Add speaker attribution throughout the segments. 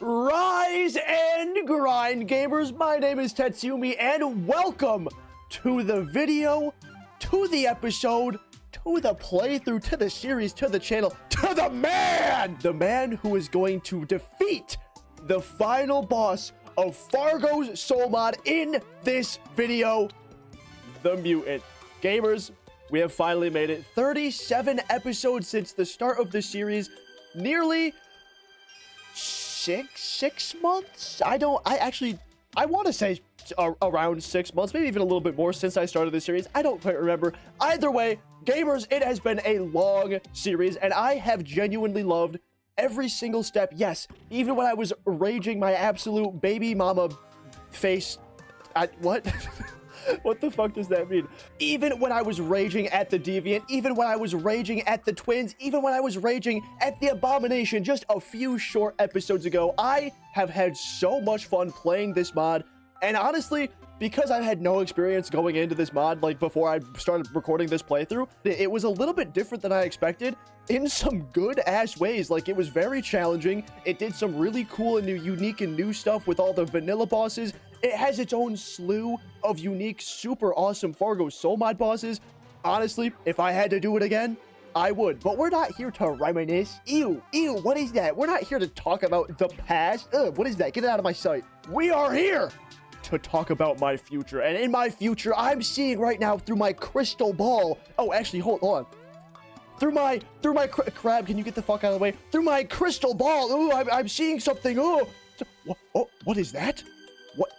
Speaker 1: Rise and grind, gamers. My name is Tetsyumi, and welcome to the video, to the episode, to the playthrough, to the series, to the channel, to the man who is going to defeat the final boss of Fargo's soul mod in this video, the Mutant. Gamers, we have finally made it. 37 episodes since the start of the series, nearly six months. I want to say around 6 months, maybe even a little bit more since I started this series. I don't quite remember. Either way, gamers, it has been a long series, and I have genuinely loved every single step. Yes, even when I was raging my absolute baby mama face at what? What the fuck does that mean? Even when I was raging at the Deviant, even when I was raging at the Twins, even when I was raging at the Abomination just a few short episodes ago, I have had so much fun playing this mod. And honestly, because I had no experience going into this mod, like before I started recording this playthrough, it was a little bit different than I expected in some good ass ways. Like, it was very challenging. It did some really cool and unique and new stuff with all the vanilla bosses. It has its own slew of unique, super awesome Fargo soul mod bosses. Honestly, if I had to do it again, I would. But we're not here to reminisce. Ew, what is that? We're not here to talk about the past. Ugh, what is that? Get it out of my sight. We are here to talk about my future. And in my future, I'm seeing right now through my crystal ball. Oh, actually, hold on. Through my crab, can you get the fuck out of the way? Through my crystal ball. Ooh, I'm seeing something. Oh, what is that? What?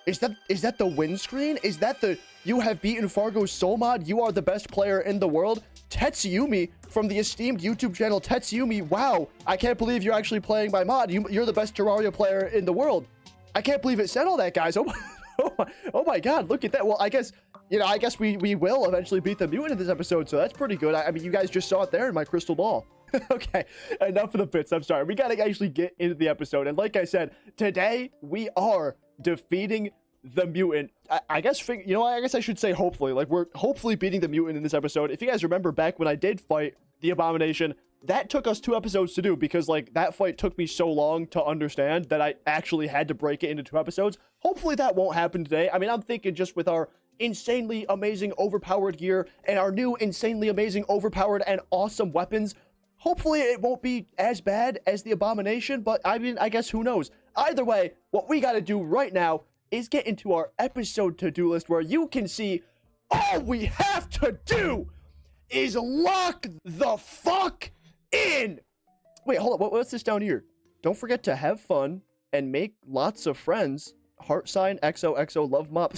Speaker 1: Is that the windscreen? Is that the "you have beaten Fargo's soul mod, you are the best player in the world"? Tetsyumi from the esteemed YouTube channel Tetsyumi. Wow, I can't believe you're actually playing my mod. You're the best Terraria player in the world. I can't believe it said all that, guys. Oh my god, look at that. Well, I guess we will eventually beat the Mutant in this episode, so that's pretty good. I mean, you guys just saw it there in my crystal ball. Okay, enough of the bits. I'm sorry. We gotta actually get into the episode. And like I said, today we are defeating the Mutant. I guess I should say hopefully. Like, we're hopefully beating the Mutant in this episode. If you guys remember back when I did fight the Abomination, that took us 2 episodes to do, because like that fight took me so long to understand that I actually had to break it into 2 episodes. Hopefully that won't happen today. I mean, I'm thinking just with our insanely amazing overpowered gear and our new insanely amazing overpowered and awesome weapons, hopefully it won't be as bad as the Abomination, but I mean, I guess who knows. Either way, what we got to do right now is get into our episode to-do list, where you can see all we have to do is lock the fuck in. Wait, hold on. What's this down here? Don't forget to have fun and make lots of friends. Heart sign XOXO love mom.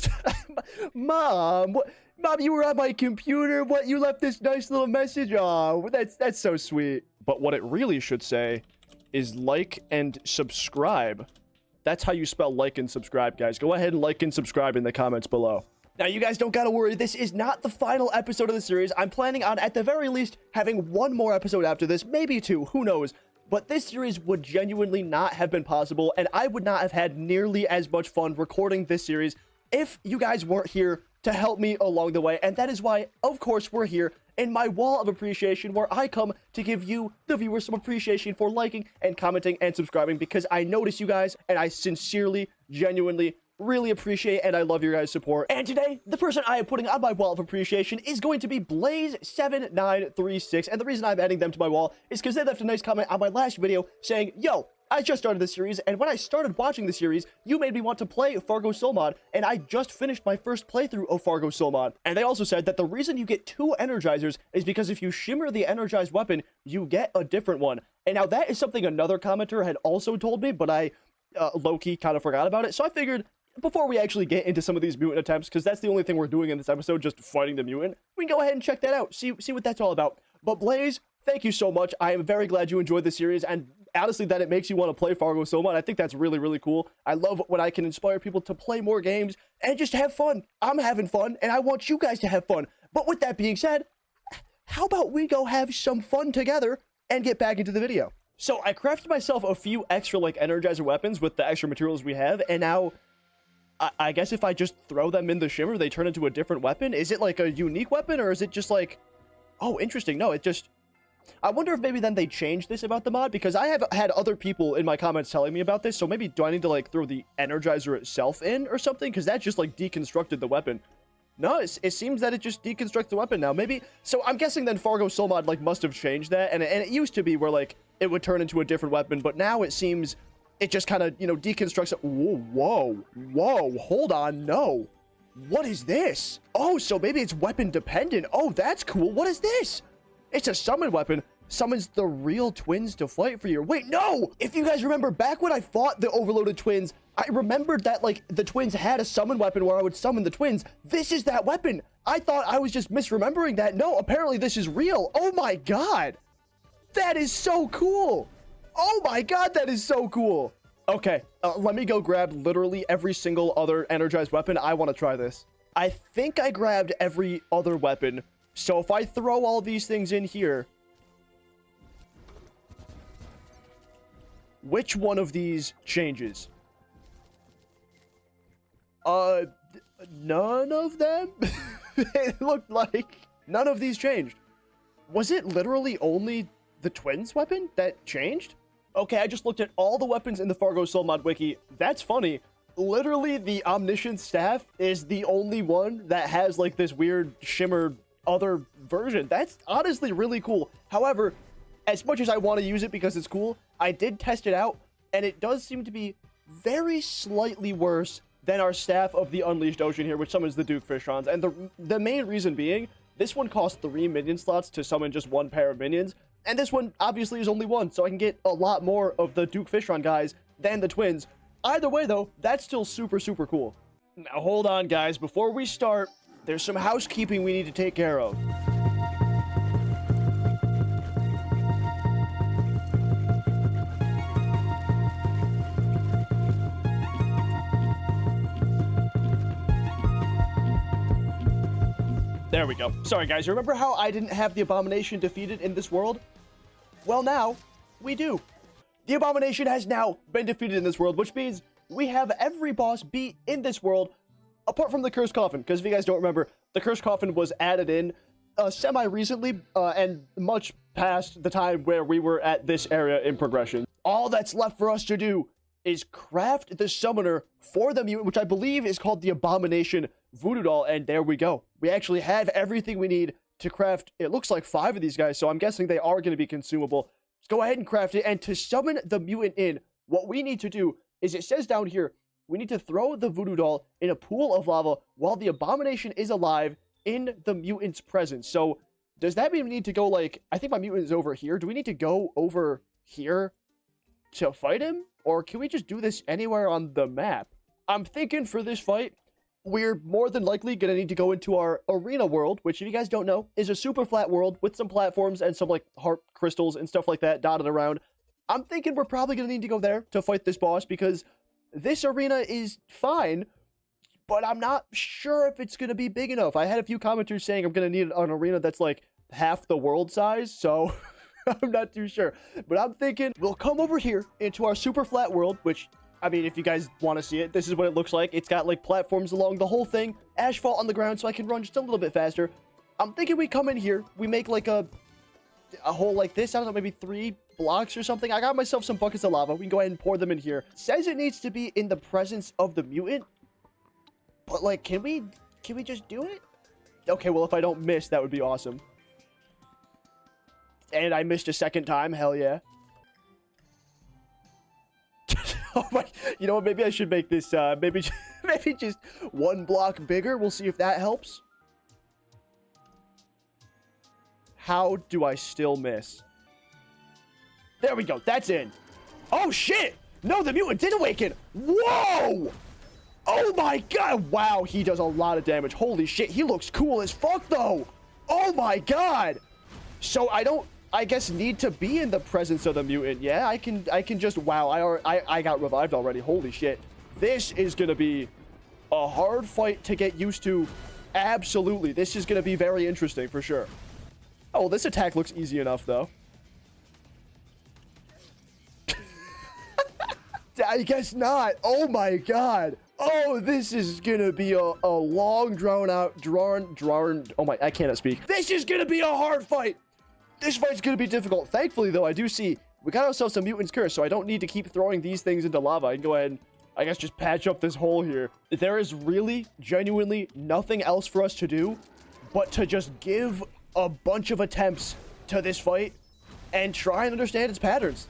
Speaker 1: Mom, what? Mom, you were on my computer. What? You left this nice little message. Oh, that's so sweet. But what it really should say is like and subscribe. That's how you spell like and subscribe, guys. Go ahead and like and subscribe in the comments below. Now, you guys don't gotta worry. This is not the final episode of the series. I'm planning on, at the very least, having 1 more episode after this, maybe 2, who knows. But this series would genuinely not have been possible, and I would not have had nearly as much fun recording this series if you guys weren't here to help me along the way. And that is why, of course, we're here in my wall of appreciation, where I come to give you, the viewers, some appreciation for liking and commenting and subscribing, because I notice you guys, and I sincerely, genuinely, really appreciate and I love your guys' support. And today, the person I am putting on my wall of appreciation is going to be Blaze7936. And the reason I'm adding them to my wall is because they left a nice comment on my last video saying, "Yo, I just started this series, and when I started watching the series, you made me want to play Fargo soul mod, and I just finished my first playthrough of Fargo soul mod." And they also said that the reason you get 2 energizers is because if you shimmer the energized weapon, you get a different one. And now that is something another commenter had also told me, but I low-key kind of forgot about it. So I figured, before we actually get into some of these Mutant attempts, because that's the only thing we're doing in this episode, just fighting the Mutant, we can go ahead and check that out, see what that's all about. But Blaze, thank you so much. I am very glad you enjoyed the series, and honestly, that it makes you want to play Fargo so much. I think that's really, really cool. I love when I can inspire people to play more games and just have fun. I'm having fun, and I want you guys to have fun. But with that being said, how about we go have some fun together and get back into the video? So I crafted myself a few extra, like, energizer weapons with the extra materials we have, and now I guess if I just throw them in the shimmer, they turn into a different weapon. Is it like a unique weapon, or is it just like, oh, interesting. No, it just, I wonder if maybe then they changed this about the mod, because I have had other people in my comments telling me about this, so maybe do I need to, like, throw the Energizer itself in or something? Because that just, like, deconstructed the weapon. No, it seems that it just deconstructs the weapon now. Maybe, so I'm guessing then Fargo Soul Mod, like, must have changed that, and it used to be where, like, it would turn into a different weapon, but now it seems it just kind of, you know, deconstructs it. Whoa, hold on, no. What is this? Oh, so maybe it's weapon dependent. Oh, that's cool. What is this? It's a summon weapon. Summons the real twins to fight for you. Wait, no! If you guys remember, back when I fought the overloaded twins, I remembered that, like, the twins had a summon weapon where I would summon the twins. This is that weapon. I thought I was just misremembering that. No, apparently this is real. Oh my god. That is so cool. Oh my god, that is so cool. Okay, let me go grab literally every single other energized weapon. I want to try this. I think I grabbed every other weapon. So if I throw all these things in here, which one of these changes? None of them? It looked like none of these changed. Was it literally only the twins weapon that changed? Okay, I just looked at all the weapons in the Fargo Soul Mod wiki. That's funny. Literally, the Omniscient Staff is the only one that has, like, this weird shimmer other version. That's honestly really cool. However, as much as I want to use it because it's cool, I did test it out, and it does seem to be very slightly worse than our Staff of the Unleashed Ocean here, which summons the Duke Fishrons. And the main reason being, this one costs 3 minion slots to summon just one pair of minions, and this one obviously is only one, so I can get a lot more of the Duke Fishron guys than the twins. Either way, though, that's still super, super cool. Now, hold on, guys. Before we start, there's some housekeeping we need to take care of. There we go. Sorry, guys. Remember how I didn't have the Abomination defeated in this world? Well, now we do. The Abomination has now been defeated in this world, which means we have every boss beat in this world, apart from the Cursed Coffin. Because if you guys don't remember, the Cursed Coffin was added in semi-recently and much past the time where we were at this area in progression. All that's left for us to do is craft the summoner for the mutant, which I believe is called the Abomination Voodoo Doll, and there we go. We actually have everything we need to craft, it looks like 5 of these guys, so I'm guessing they are going to be consumable. Let's go ahead and craft it, and to summon the mutant in, what we need to do is, it says down here, we need to throw the Voodoo Doll in a pool of lava while the Abomination is alive in the mutant's presence. So, does that mean we need to go, like, I think my mutant is over here. Do we need to go over here to fight him? Or can we just do this anywhere on the map? I'm thinking for this fight, we're more than likely going to need to go into our arena world, which, if you guys don't know, is a super flat world with some platforms and some, like, heart crystals and stuff like that dotted around. I'm thinking we're probably going to need to go there to fight this boss, because this arena is fine, but I'm not sure if it's going to be big enough. I had a few commenters saying I'm going to need an arena that's, like, half the world size, so I'm not too sure. But I'm thinking we'll come over here into our super flat world, which, I mean, if you guys want to see it, this is what it looks like. It's got, like, platforms along the whole thing, asphalt on the ground, so I can run just a little bit faster. I'm thinking we come in here, we make, like, a hole like this. I don't know, maybe 3 blocks or something. I got myself some buckets of lava. We can go ahead and pour them in here. It says it needs to be in the presence of the mutant, but, like, can we just do it? Okay, well, if I don't miss, that would be awesome. And I missed a second time. Hell yeah. Oh my, you know what? Maybe I should make this, maybe just 1 block bigger. We'll see if that helps. How do I still miss? There we go. That's in. Oh, shit. No, the mutant did awaken. Whoa. Oh my god. Wow, he does a lot of damage. Holy shit. He looks cool as fuck, though. Oh my god. So I don't, I guess, need to be in the presence of the mutant. Yeah, I can just, wow, I got revived already. Holy shit. This is going to be a hard fight to get used to. Absolutely. This is going to be very interesting for sure. Oh, well, this attack looks easy enough, though. I guess not. Oh my god. Oh, this is gonna be a long, drawn out, oh my, I cannot speak. This is gonna be a hard fight. This fight's gonna be difficult. Thankfully, though, I do see we got ourselves some Mutant's Curse, so I don't need to keep throwing these things into lava. I can go ahead and, I guess, just patch up this hole here. There is really, genuinely nothing else for us to do but to just give a bunch of attempts to this fight and try and understand its patterns.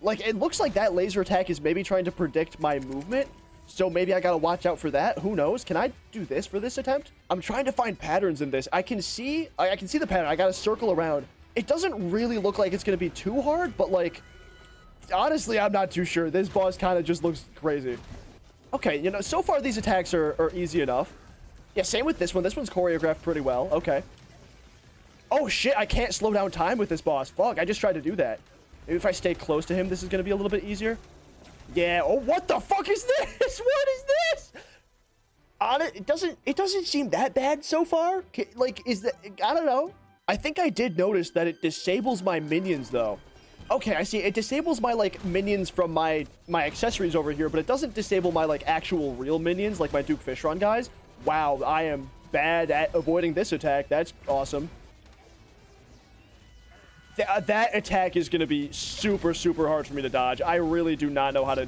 Speaker 1: Like, it looks like that laser attack is maybe trying to predict my movement, so maybe I gotta watch out for that. Who knows? Can I do this for this attempt? I'm trying to find patterns in this. I can see the pattern. I gotta circle around. It doesn't really look like it's gonna be too hard, but like, honestly, I'm not too sure. This boss kind of just looks crazy. Okay, you know, so far these attacks are easy enough. Yeah, same with this one. This one's choreographed pretty well. Okay. Oh shit, I can't slow down time with this boss. Fuck, I just tried to do that. Maybe if I stay close to him, this is gonna be a little bit easier. Yeah, oh, what the fuck is this? What is this? It doesn't seem that bad so far. Like, is that, I don't know. I think I did notice that it disables my minions, though. Okay, I see. It disables my, like, minions from my accessories over here, but it doesn't disable my, like, actual real minions, like my Duke Fishron guys. Wow, I am bad at avoiding this attack. That's awesome. That attack is going to be super, super hard for me to dodge. I really do not know how to...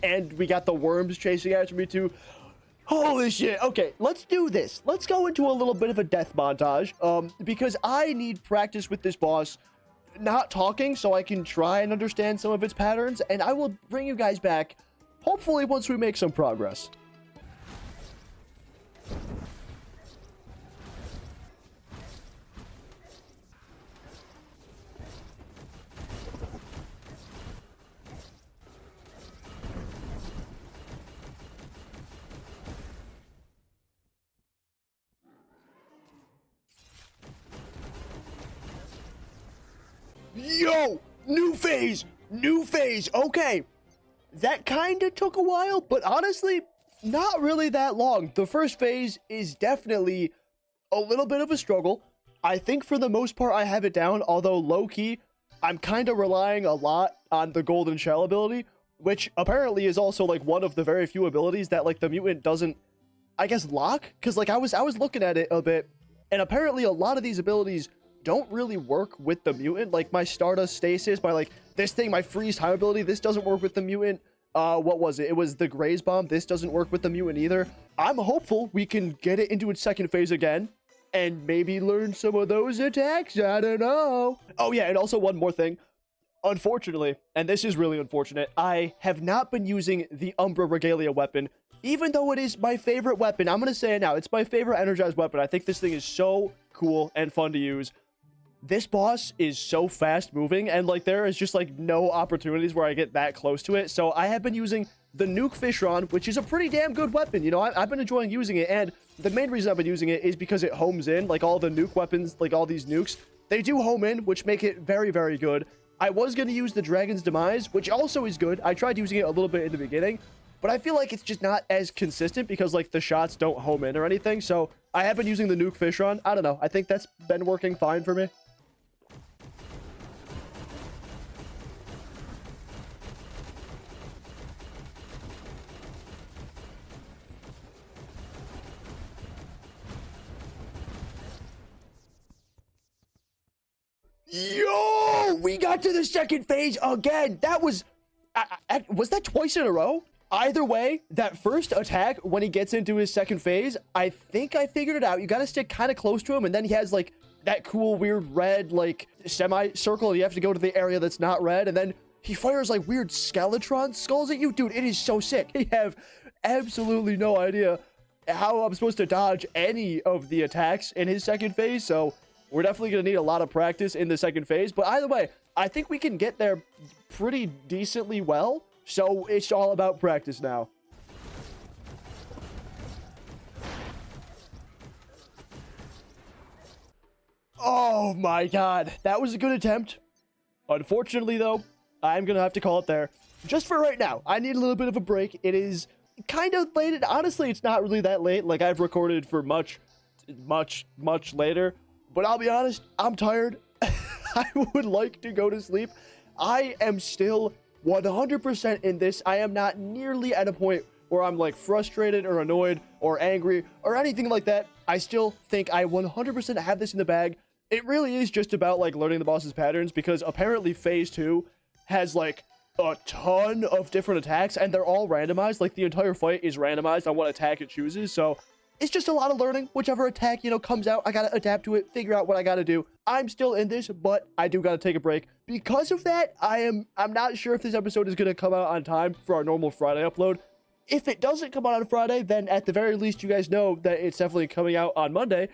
Speaker 1: And we got the worms chasing after me, too. Holy shit. Okay, let's do this. Let's go into a little bit of a death montage, because I need practice with this boss, not talking, so I can try and understand some of its patterns, and I will bring you guys back, hopefully, once we make some progress. Yo, new phase, okay. That kind of took a while, but honestly, not really that long. The first phase is definitely a little bit of a struggle. I think for the most part, I have it down, although low-key, I'm kind of relying a lot on the Golden Shell ability, which apparently is also, like, one of the very few abilities that, like, the mutant doesn't, I guess, lock? Because, like, I was looking at it a bit, and apparently a lot of these abilities don't really work with the mutant. Like my Stardust Stasis, my like this thing, my Freeze Time ability, this doesn't work with the mutant. What was it? It was the Graze Bomb. This doesn't work with the mutant either. I'm hopeful we can get it into its second phase again and maybe learn some of those attacks. I don't know. Oh yeah, and also one more thing. Unfortunately, and this is really unfortunate, I have not been using the Umbra Regalia weapon, even though it is my favorite weapon. I'm going to say it now. It's my favorite energized weapon. I think this thing is so cool and fun to use. This boss is so fast moving, and like there is just like no opportunities where I get that close to it. So I have been using the Nuke Fishron, which is a pretty damn good weapon. You know, I've been enjoying using it, and the main reason I've been using it is because it homes in. Like all the nuke weapons, like all these nukes, they do home in, which make it very, very good. I was going to use the Dragon's Demise, which also is good. I tried using it a little bit in the beginning, but I feel like it's just not as consistent because like the shots don't home in or anything. So I have been using the Nuke Fishron. I don't know. I think that's been working fine for me. Yo, we got to the second phase again. That was that twice in a row? Either way, that first attack, when he gets into his second phase, I think I figured it out. You got to stick kind of close to him, and then he has, like, that cool, weird red, like, semi-circle, and you have to go to the area that's not red, and then he fires, like, weird Skeletron skulls at you. Dude, it is so sick. I have absolutely no idea how I'm supposed to dodge any of the attacks in his second phase, so we're definitely going to need a lot of practice in the second phase. But either way, I think we can get there pretty decently well. So it's all about practice now. Oh my god. That was a good attempt. Unfortunately, though, I'm going to have to call it there. Just for right now. I need a little bit of a break. It is kind of late. And honestly, it's not really that late. Like, I've recorded for much later. But I'll be honest, I'm tired. I would like to go to sleep. I am still 100% in this. I am not nearly at a point where I'm like frustrated or annoyed or angry or anything like that. I still think I 100% have this in the bag. it really is just about like learning the boss's patterns, because apparently phase 2 has like a ton of different attacks and they're all randomized. Like the entire fight is randomized on what attack it chooses. So it's just a lot of learning. Whichever attack, comes out, I gotta adapt to it, figure out what I gotta do. I'm still in this, but I do gotta take a break. Because of that, I'm not sure if this episode is gonna come out on time for our normal Friday upload. If it doesn't come out on Friday, then at the very least, you guys know that it's definitely coming out on Monday.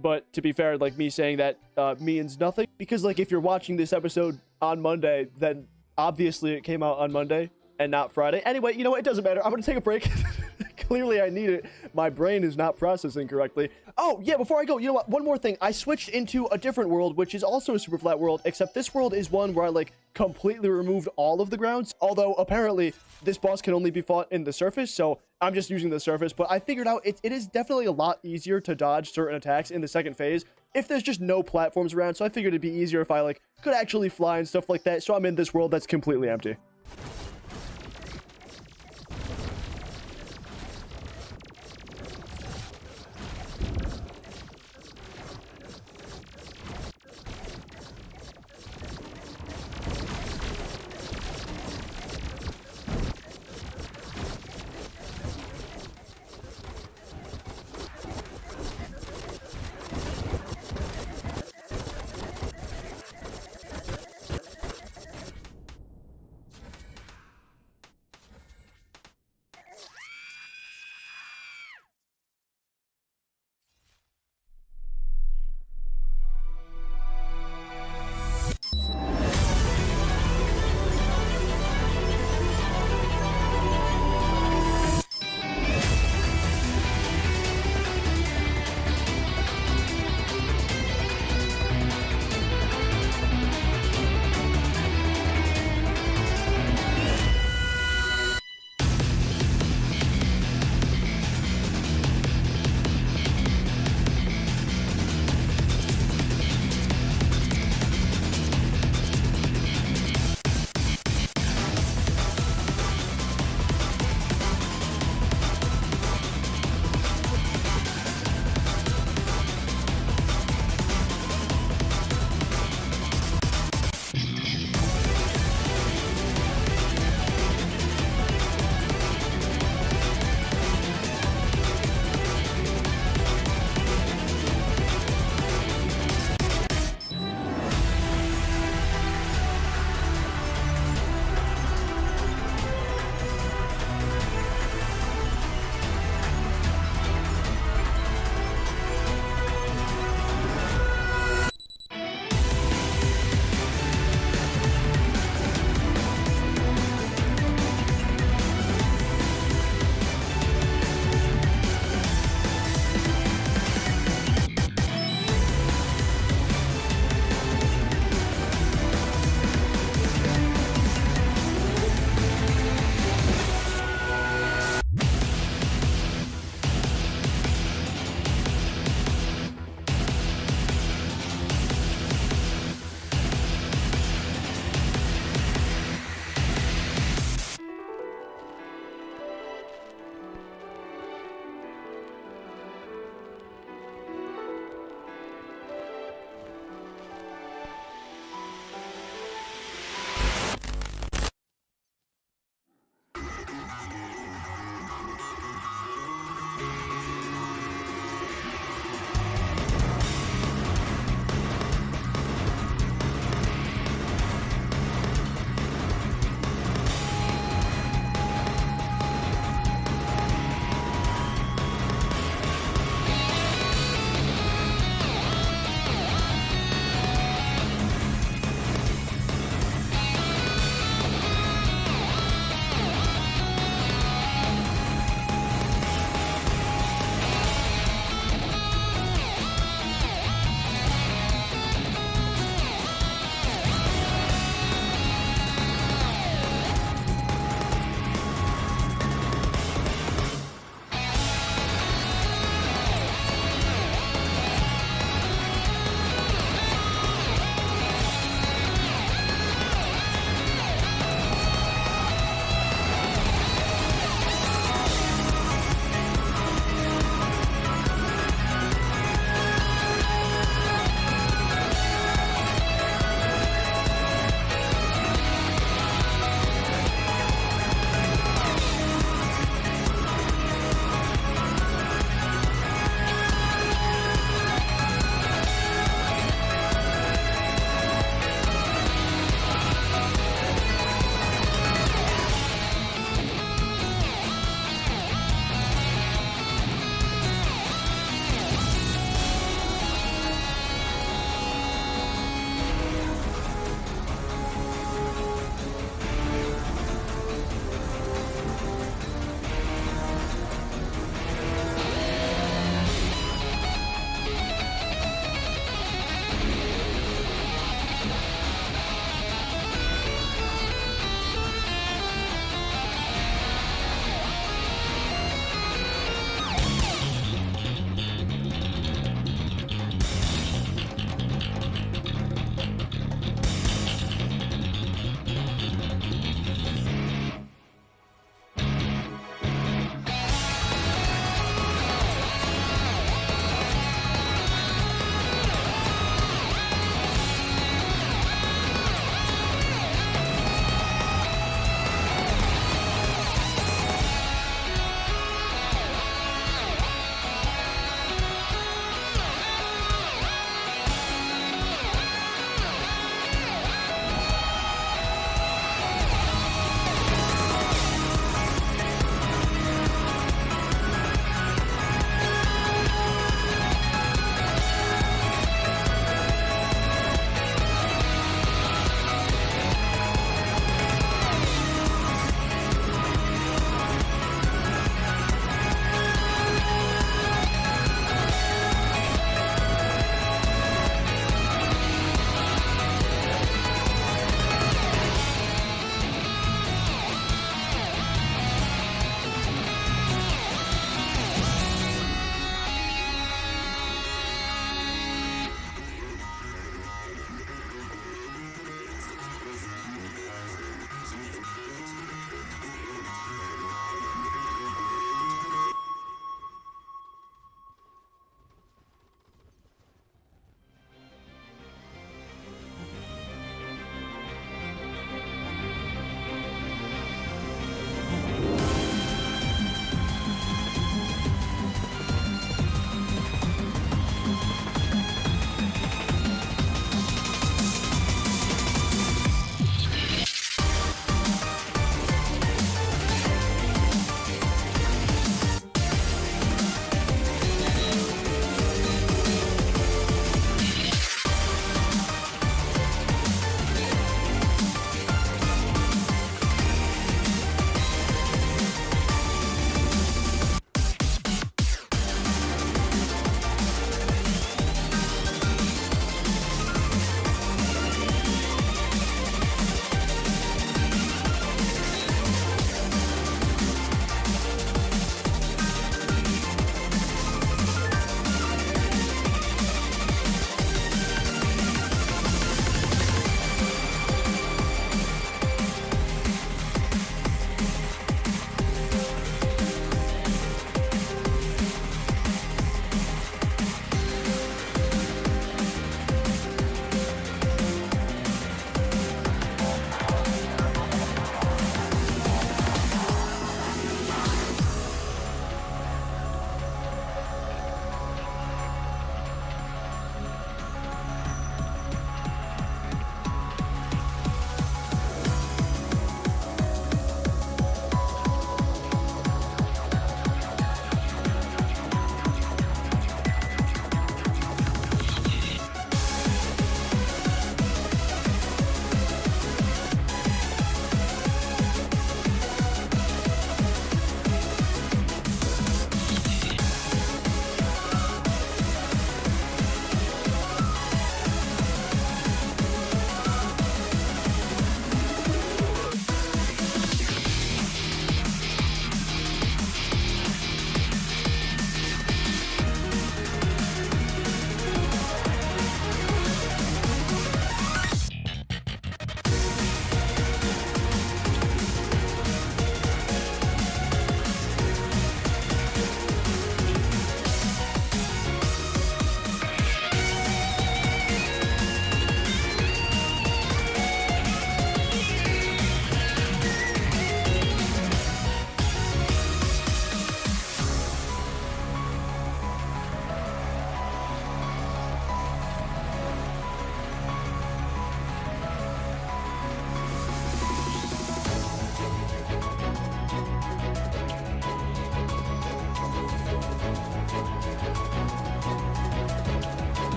Speaker 1: But to be fair, like me saying that means nothing, because like if you're watching this episode on Monday, then obviously it came out on Monday and not Friday. Anyway, you know what? It doesn't matter. I'm gonna take a break. Clearly I need it. My brain is not processing correctly. Oh yeah, before I go, you know what? One more thing. I switched into a different world, which is also a super flat world, except this world is one where I like completely removed all of the grounds. Although apparently this boss can only be fought in the surface, so I'm just using the surface. But I figured out it is definitely a lot easier to dodge certain attacks in the second phase if there's just no platforms around. So I figured it'd be easier if I like could actually fly and stuff like that. So I'm in this world that's completely empty.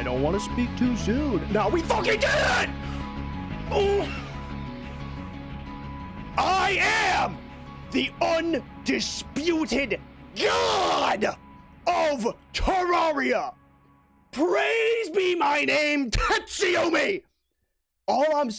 Speaker 1: I don't want to speak too soon. No, we fucking did it! Ooh. I am the undisputed god of Terraria. Praise be my name, Tetsyumi. All I am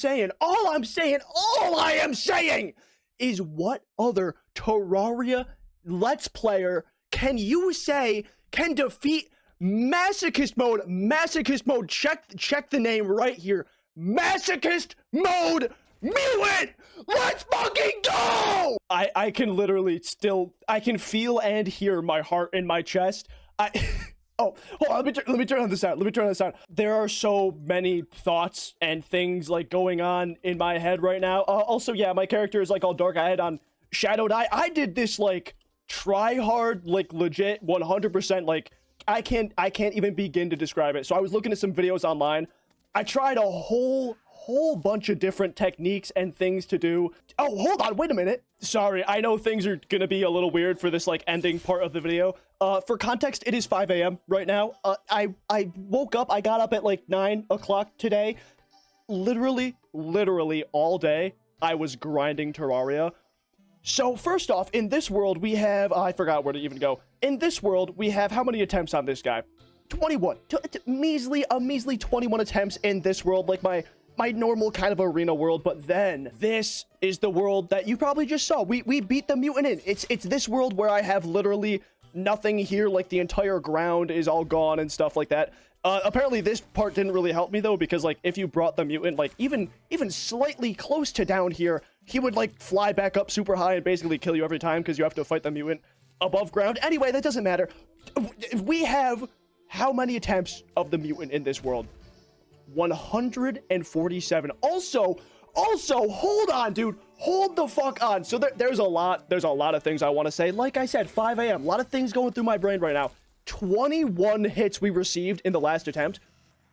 Speaker 1: saying is, what other Terraria Let's Player can you say can defeat Masochist Mode? Masochist Mode, check the name right here. Masochist Mode Mutant! Let's fucking go! I can literally still, I can feel and hear my heart in my chest. Oh, hold on, let me turn this out. There are so many thoughts and things like going on in my head right now. Also, yeah, my character is like all dark. I had on Shadow Dye. I did this like try hard, like legit 100%. Like I can't even begin to describe it. So I was looking at some videos online. I tried a whole bunch of different techniques and things to do. Oh, hold on, wait a minute. Sorry, I know things are gonna be a little weird for this like ending part of the video. For context, it is 5 a.m. right now. I woke up, I got up at like 9 o'clock today. Literally all day, I was grinding Terraria. So first off, in this world, we have, I forgot where to even go. In this world, we have how many attempts on this guy? 21. A measly 21 attempts in this world, like my normal kind of arena world. But then this is the world that you probably just saw. We beat the mutant in. It's this world where I have literally nothing here, like the entire ground is all gone and stuff like that. Apparently this part didn't really help me though, because like if you brought the mutant like even slightly close to down here, he would like fly back up super high and basically kill you every time because you have to fight the mutant above ground. Anyway, that doesn't matter. We have how many attempts of the mutant in this world? 147. Also, hold on, dude. Hold the fuck on. So there's a lot of things I want to say. Like I said, 5 a.m. A lot of things going through my brain right now. 21 hits we received in the last attempt.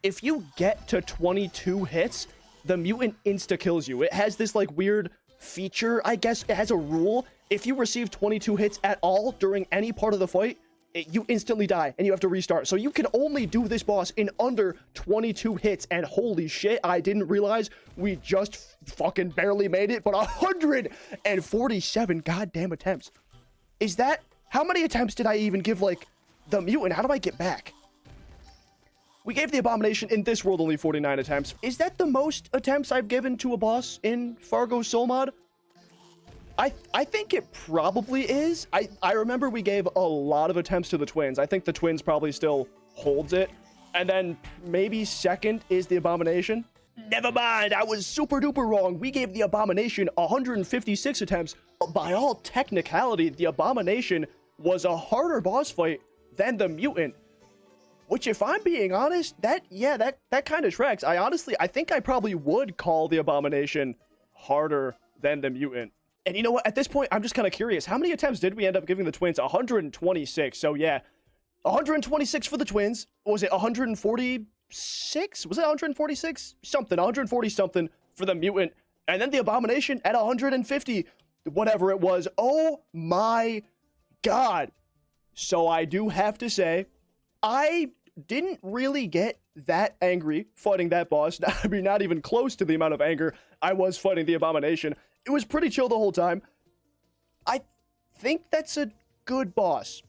Speaker 1: If you get to 22 hits, the mutant insta-kills you. It has this like weird feature, I guess. It has a rule. If you receive 22 hits at all during any part of the fight, you instantly die and you have to restart. So you can only do this boss in under 22 hits. And holy shit, I didn't realize we just fucking barely made it. But 147 goddamn attempts. Is that, how many attempts did I even give like the mutant? How do I get back? We gave the Abomination in this world only 49 attempts. Is that the most attempts I've given to a boss in Fargo Soul Mod? I think it probably is. I remember we gave a lot of attempts to the twins. I think the twins probably still holds it. And then maybe second is the Abomination. Never mind, I was super duper wrong. We gave the Abomination 156 attempts. By all technicality, the Abomination was a harder boss fight than the mutant. Which, if I'm being honest, that kind of tracks. I think I probably would call the Abomination harder than the mutant. And you know what? At this point, I'm just kind of curious. How many attempts did we end up giving the twins? 126. So yeah, 126 for the twins. Was it 146? Was it 146? Something. 140 something for the mutant. And then the Abomination at 150. Whatever it was. Oh my god. So I do have to say, I didn't really get that angry fighting that boss. I mean, not even close to the amount of anger I was fighting the Abomination. It was pretty chill the whole time. I think that's a good boss.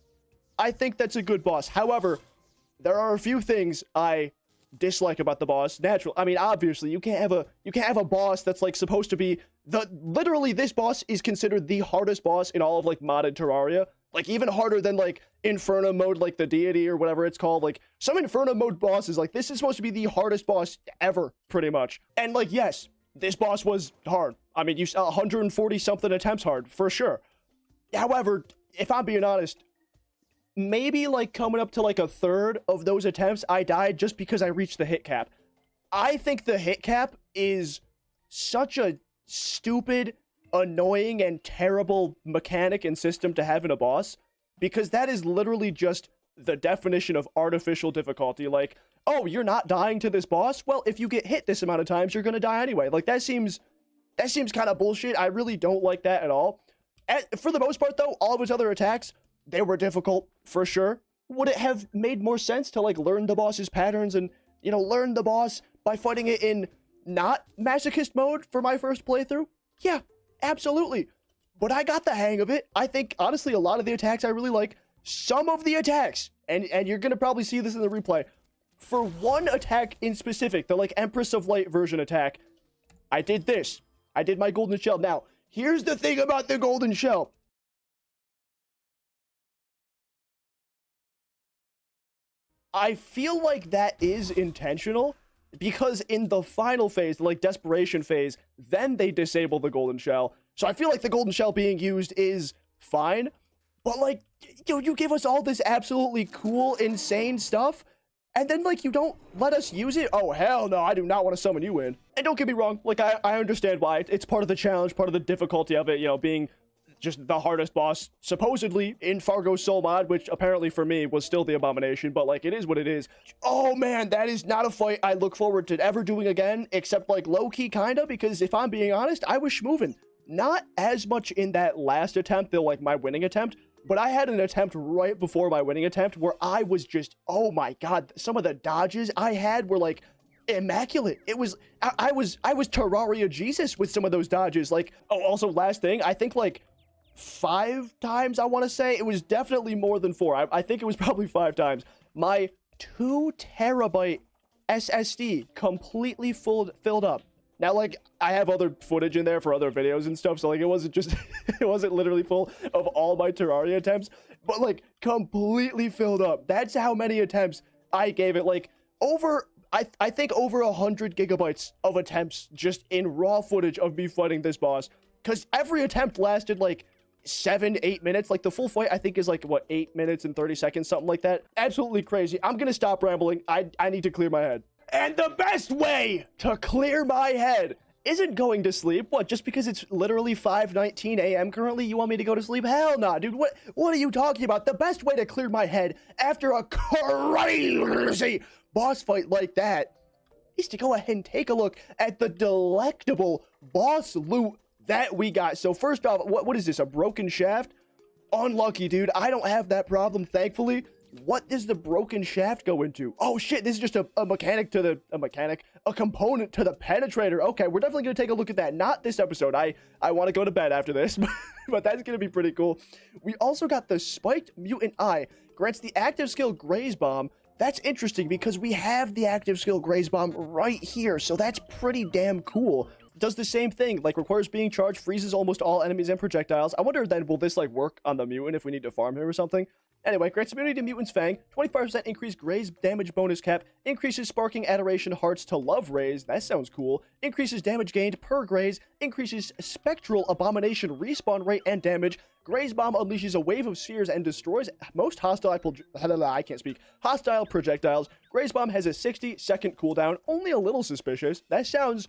Speaker 1: However, there are a few things I dislike about the boss. I mean, obviously, you can't have a boss that's like supposed to be literally this boss is considered the hardest boss in all of like modded Terraria. Like even harder than like Inferno mode, like the deity or whatever it's called. Like some Inferno mode bosses, like this is supposed to be the hardest boss ever, pretty much. And like, yes, this boss was hard. I mean, you saw 140 something attempts hard for sure. However, if I'm being honest, maybe like coming up to like a third of those attempts, I died just because I reached the hit cap. I think the hit cap is such a stupid, annoying, and terrible mechanic and system to have in a boss, because that is literally just the definition of artificial difficulty. Like, oh, you're not dying to this boss? Well, if you get hit this amount of times, you're gonna die anyway. Like, that seems kind of bullshit. I really don't like that at all. For the most part, though, all of his other attacks, they were difficult, for sure. Would it have made more sense to, like, learn the boss's patterns and learn the boss by fighting it in not masochist mode for my first playthrough? Yeah, absolutely. But I got the hang of it. I think, honestly, a lot of the attacks I really like. Some of the attacks, and you're going to probably see this in the replay, for one attack in specific, the like Empress of Light version attack, I did this. I did my golden shell. Now, here's the thing about the golden shell. I feel like that is intentional because in the final phase, the like desperation phase, then they disable the golden shell. So I feel like the golden shell being used is fine, but like, you give us all this absolutely cool, insane stuff, and then like you don't let us use it? Oh, hell no, I do not want to summon you in. And don't get me wrong, like I understand why. It's part of the challenge, part of the difficulty of it, being just the hardest boss, supposedly, in Fargo's Soul mod, which apparently for me was still the abomination, but like, it is what it is. Oh man, that is not a fight I look forward to ever doing again, except like low-key kinda, because if I'm being honest, I was schmoovin'. Not as much in that last attempt, though, like my winning attempt, but I had an attempt right before my winning attempt where I was just, oh my god, some of the dodges I had were like immaculate. It was, I was Terraria Jesus with some of those dodges. Like, oh, also last thing, I think like 5 times, I want to say. It was definitely more than 4. I think it was probably 5 times. My 2 terabyte SSD completely filled up. Now, like, I have other footage in there for other videos and stuff, so, like, it wasn't just, it wasn't literally full of all my Terraria attempts, but, like, completely filled up. That's how many attempts I gave it. Like, I think over 100 gigabytes of attempts just in raw footage of me fighting this boss, because every attempt lasted, like, 7-8 minutes. Like, the full fight, I think, is, like, what, 8 minutes and 30 seconds, something like that. Absolutely crazy. I'm gonna stop rambling. I need to clear my head. And the best way to clear my head isn't going to sleep. What, just because it's literally 5:19 a.m. currently, you want me to go to sleep? Hell nah, dude. What are you talking about? The best way to clear my head after a crazy boss fight like that is to go ahead and take a look at the delectable boss loot that we got. So first off, what is this, a broken shaft? Unlucky, dude. I don't have that problem, thankfully. What does the broken shaft go into? Oh shit, this is just a component to the penetrator. Okay, we're definitely gonna take a look at that. Not this episode. I want to go to bed after this, but that's gonna be pretty cool. We also got the spiked mutant eye. Grants the active skill Graze Bomb. That's interesting because we have the active skill Graze Bomb right here, so that's pretty damn cool. Does the same thing, like requires being charged, freezes almost all enemies and projectiles. I wonder then, will this like work on the mutant if we need to farm him or something? Anyway, grants immunity to Mutant's Fang, 25% increased Graze damage bonus cap, increases Sparking Adoration Hearts to Love Raise, that sounds cool, increases damage gained per Graze, increases Spectral Abomination respawn rate and damage, Graze Bomb unleashes a wave of spheres and destroys most hostile projectiles. Graze Bomb has a 60-second cooldown, only a little suspicious. That sounds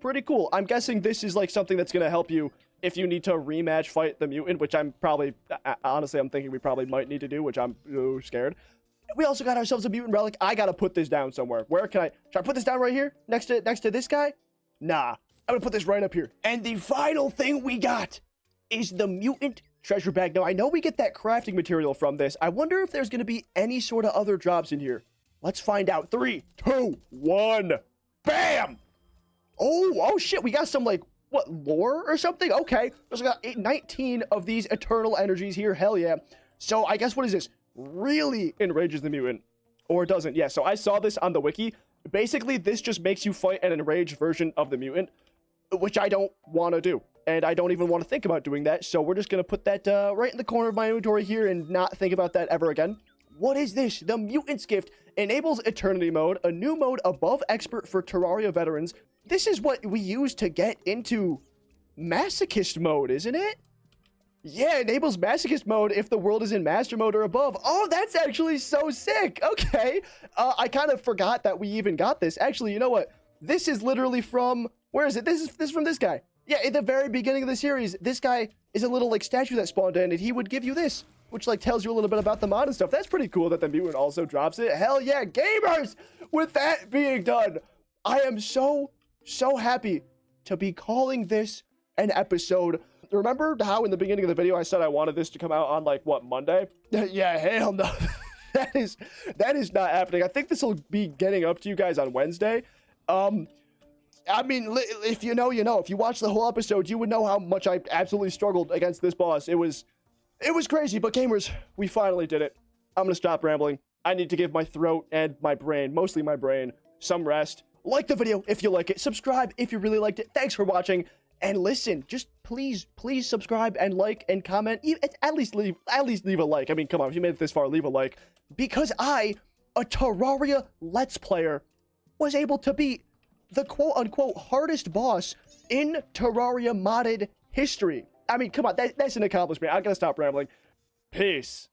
Speaker 1: pretty cool. I'm guessing this is like something that's going to help you if you need to rematch fight the mutant, which I'm probably, honestly, I'm thinking we probably might need to do, which I'm scared. We also got ourselves a mutant relic. I gotta put this down somewhere. Where can should I put this down right here? Next to this guy? Nah, I'm gonna put this right up here. And the final thing we got is the mutant treasure bag. Now, I know we get that crafting material from this. I wonder if there's gonna be any sort of other drops in here. Let's find out. 3, 2, 1. Bam! Oh shit, we got some, like, what, lore or something? Okay, so we got 19 of these eternal energies here. Hell yeah. So I guess, what is this? Really enrages the mutant. Or it doesn't. Yeah, so I saw this on the wiki. Basically, this just makes you fight an enraged version of the mutant, which I don't want to do. And I don't even want to think about doing that. So we're just going to put that right in the corner of my inventory here and not think about that ever again. What is this? The Mutant's Gift enables Eternity Mode, a new mode above Expert for Terraria veterans. This is what we use to get into Masochist mode, isn't it? Yeah, enables Masochist mode if the world is in Master mode or above. Oh, that's actually so sick. Okay. I kind of forgot that we even got this. Actually, you know what? This is literally from, where is it? This is from this guy. Yeah, at the very beginning of the series, this guy is a little like statue that spawned in, and he would give you this, which like tells you a little bit about the mod and stuff. That's pretty cool that the mutant also drops it. Hell yeah, gamers! With that being done, I am so happy to be calling this an episode. Remember how in the beginning of the video I said I wanted this to come out on, like, what, Monday? Yeah, hell no. that is not happening. I think this will be getting up to you guys on Wednesday. I mean, if you know, you know. If you watch the whole episode, you would know how much I absolutely struggled against this boss. It was crazy, but gamers, we finally did it. I'm gonna stop rambling. I need to give my throat and my brain, mostly my brain, some rest. Like the video if you like it. Subscribe if you really liked it. Thanks for watching. And listen, just please subscribe and like and comment. At least leave a like. I mean, come on, if you made it this far, leave a like. Because I, a Terraria Let's Player, was able to beat the quote-unquote hardest boss in Terraria modded history. I mean, come on, that's an accomplishment. I gotta stop rambling. Peace.